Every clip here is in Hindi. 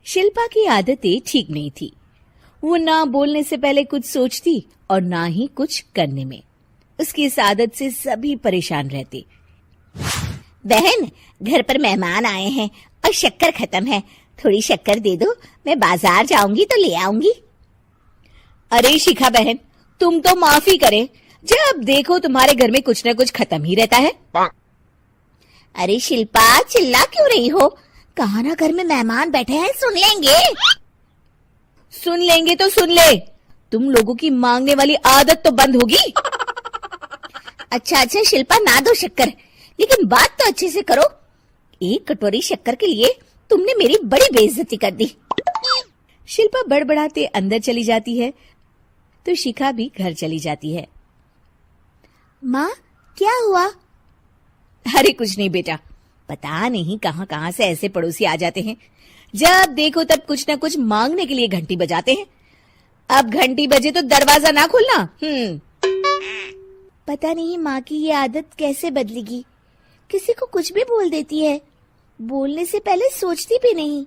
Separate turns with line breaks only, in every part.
शिल्पा की आदतें ठीक नहीं थी। वो ना बोलने से पहले कुछ सोचती और ना ही कुछ करने में। उसकी इस आदत से सभी परेशान रहते।
बहन, घर पर मेहमान आए हैं और शक्कर खत्म है, थोड़ी शक्कर दे दो, मैं बाजार जाऊंगी तो ले आऊंगी।
अरे शिखा बहन, तुम तो माफी करे, जब देखो तुम्हारे घर में कुछ न कुछ खत्म ही रहता है।
अरे शिल्पा, चिल्ला क्यों रही हो? कहा ना घर में मेहमान बैठे हैं, सुन लेंगे।
सुन लेंगे तो सुन ले, तुम लोगों की मांगने वाली आदत तो बंद होगी।
अच्छा शिल्पा, ना दो शक्कर, लेकिन बात तो अच्छे से करो। एक कटोरी शक्कर के लिए तुमने मेरी बड़ी बेइज्जती कर दी।
शिल्पा बड़बड़ाते अंदर चली जाती है तो शिखा भी घर चली जाती है।
माँ, क्या हुआ?
अरे कुछ नहीं बेटा, पता नहीं कहां कहां से ऐसे पड़ोसी आ जाते हैं, जब देखो तब कुछ न कुछ मांगने के लिए घंटी बजाते हैं। अब घंटी बजे तो दरवाजा ना खोलना।
पता नहीं माँ की ये आदत कैसे बदलेगी, किसी को कुछ भी बोल देती है, बोलने से पहले सोचती भी नहीं।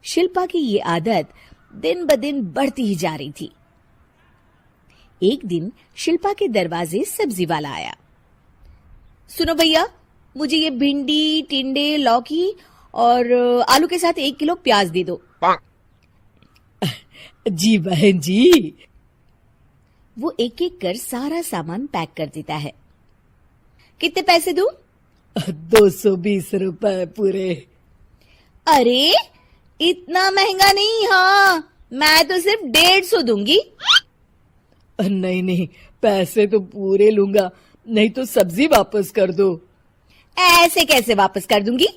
शिल्पा की ये आदत दिन ब दिन बढ़ती ही जा रही थी। एक दिन शिल्पा के दरवाजे सब्जी वाला आया। सुनो भैया, मुझे ये भिंडी, टिंडे, लौकी और आलू के साथ 1 किलो प्याज दे दो।
जी बहन जी।
वो एक एक कर सारा सामान पैक कर देता है। कितने पैसे दूं?
220 रुपए पूरे।
अरे इतना महंगा नहीं, हाँ मैं तो सिर्फ 150 दूंगी।
नहीं, पैसे तो पूरे लूंगा, नहीं तो सब्जी वापस कर दो।
ऐसे कैसे वापस कर दूंगी?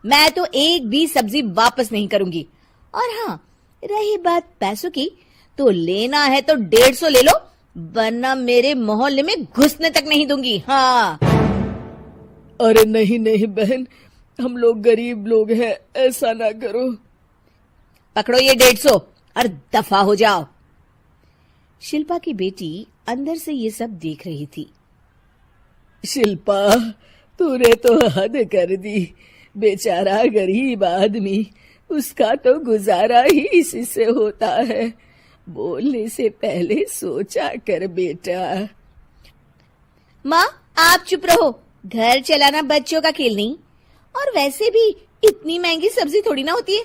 मैं तो एक भी सब्जी वापस नहीं करूंगी। और हाँ, रही बात पैसों की, तो लेना है तो 150 ले लो, वरना मेरे मोहल्ले में घुसने तक नहीं दूंगी। हाँ।
अरे नहीं बहन, हम लोग गरीब लोग हैं, ऐसा ना करो।
पकड़ो ये 150 और दफा हो जाओ। शिल्पा की बेटी अंदर से ये सब देख रही थी।
शिल्पा, तूने तो हद कर दी। बेचारा गरीब आदमी, उसका तो गुजारा ही इसी से होता है। बोलने से पहले सोचा कर बेटा।
माँ आप चुप रहो, घर चलाना बच्चों का खेल नहीं, और वैसे भी इतनी महंगी सब्जी थोड़ी ना होती है।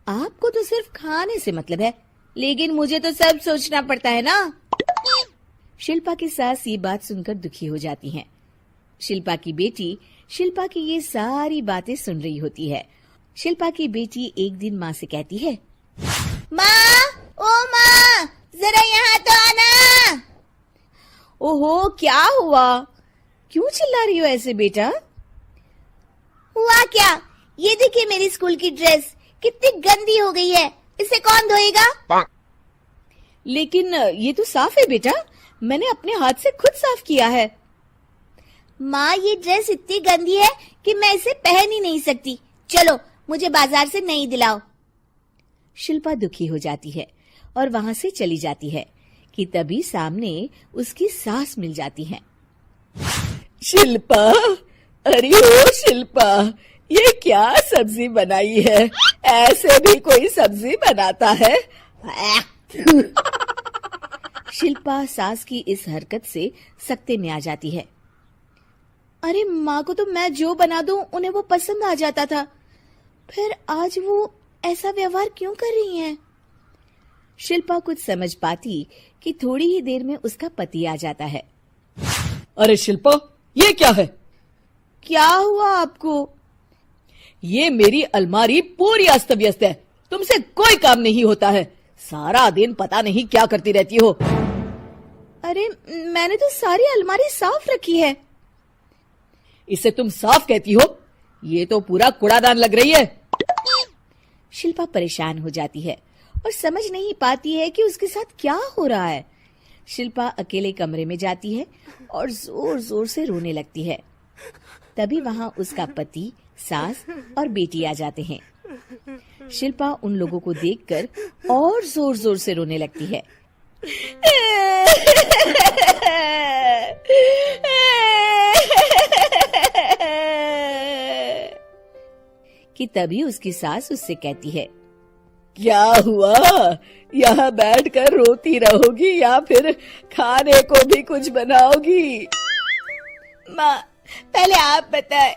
आपको तो सिर्फ खाने से मतलब है, लेकिन मुझे तो सब सोचना पड़ता है ना। शिल्पा की सास ये बात सुनकर दुखी हो जाती हैं। शिल्पा की बेटी शिल्पा की ये सारी बातें सुन रही होती है। शिल्पा की बेटी एक दिन माँ से कहती है,
माँ, ओ माँ, जरा यहाँ तो आना।
ओहो, क्या हुआ? क्यों चिल्ला रही हो ऐसे बेटा?
हुआ क्या? ये देखिए मेरी स्कूल की ड्रेस कितनी गंदी हो गई है, इसे कौन धोएगा?
लेकिन ये तो साफ है बेटा, मैंने अपने हाथ से खुद साफ किया है।
माँ, ये ड्रेस इतनी गंदी है कि मैं इसे पहन ही नहीं सकती। चलो, मुझे बाजार से नई दिलाओ।
शिल्पा दुखी हो जाती है और वहां से चली जाती है कि तभी सामने उसकी सास मिल जाती है।
शिल्पा, अरे ओ शिल्पा, ये क्या सब्जी बनाई है? ऐसे भी कोई सब्जी बनाता है?
शिल्पा सास की इस हरकत से सख्ते में आ जाती है। अरे माँ को तो मैं जो बना दूं उन्हें वो पसंद आ जाता था, फिर आज वो ऐसा व्यवहार क्यों कर रही हैं? शिल्पा कुछ समझ पाती कि थोड़ी ही देर में उसका पति आ जाता है।
अरे शिल्पा, ये क्या है?
क्या हुआ आपको?
ये मेरी अलमारी पूरी अस्त व्यस्त है, तुमसे कोई काम नहीं होता है। सारा दिन पता नहीं क्या करती रहती हो।
अरे मैंने तो सारी अलमारी साफ रखी है।
इसे तुम साफ कहती हो? ये तो पूरा कूड़ादान लग रही है।
शिल्पा परेशान हो जाती है और समझ नहीं पाती है कि उसके साथ क्या हो रहा है। शिल्पा अकेले कमरे में जाती है और जोर जोर से रोने लगती है। तभी वहां उसका पति, सास और बेटी आ जाते हैं। शिल्पा उन लोगों को देखकर और जोर जोर से रोने लगती है। कि तभी उसकी सास उससे कहती है,
क्या हुआ? यहाँ बैठकर रोती रहोगी या फिर खाने को भी कुछ बनाओगी?
माँ, पहले आप बताएं,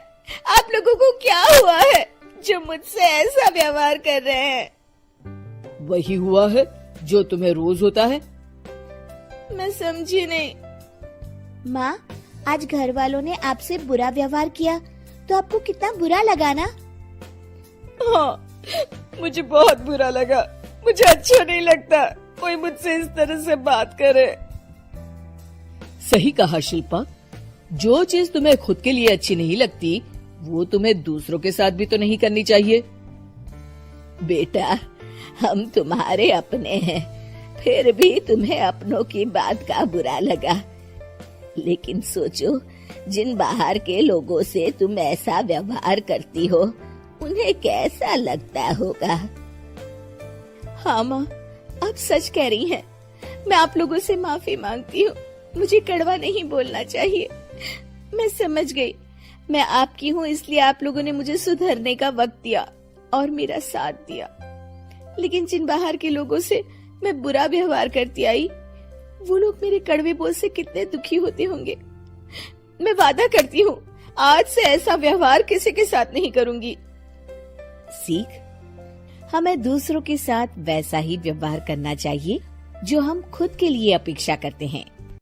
आप लोगों को क्या हुआ है जो मुझसे ऐसा व्यवहार कर रहे हैं?
वही हुआ है जो तुम्हें रोज होता है।
मैं समझी नहीं।
माँ, आज घर वालों ने आपसे बुरा व्यवहार किया तो आपको कितना बुरा लगा ना?
हाँ, मुझे बहुत बुरा लगा। मुझे अच्छा नहीं लगता कोई मुझसे इस तरह से बात करे। सही कहा शिल्पा, जो चीज तुम्हें खुद के लिए अच्छी नहीं लगती वो तुम्हें दूसरों के साथ भी तो नहीं करनी चाहिए।
बेटा, हम तुम्हारे अपने हैं, फिर भी तुम्हें अपनों की बात का बुरा लगा। लेकिन सोचो, जिन बाहर के लोगों से तुम ऐसा व्यवहार करती हो उन्हें कैसा लगता होगा।
हाँ माँ, आप सच कह रही हैं। मैं आप लोगों से माफी मांगती हूँ। मुझे कड़वा नहीं बोलना चाहिए। मैं समझ गई, मैं आपकी हूँ इसलिए आप लोगों ने मुझे सुधरने का वक्त दिया और मेरा साथ दिया। लेकिन जिन बाहर के लोगों से मैं बुरा व्यवहार करती आई, वो लोग मेरे कड़वे बोल से कितने दुखी होते होंगे। मैं वादा करती हूँ, आज से ऐसा व्यवहार किसी के साथ नहीं करूंगी।
सीख, हमें दूसरों के साथ वैसा ही व्यवहार करना चाहिए जो हम खुद के लिए अपेक्षा करते हैं।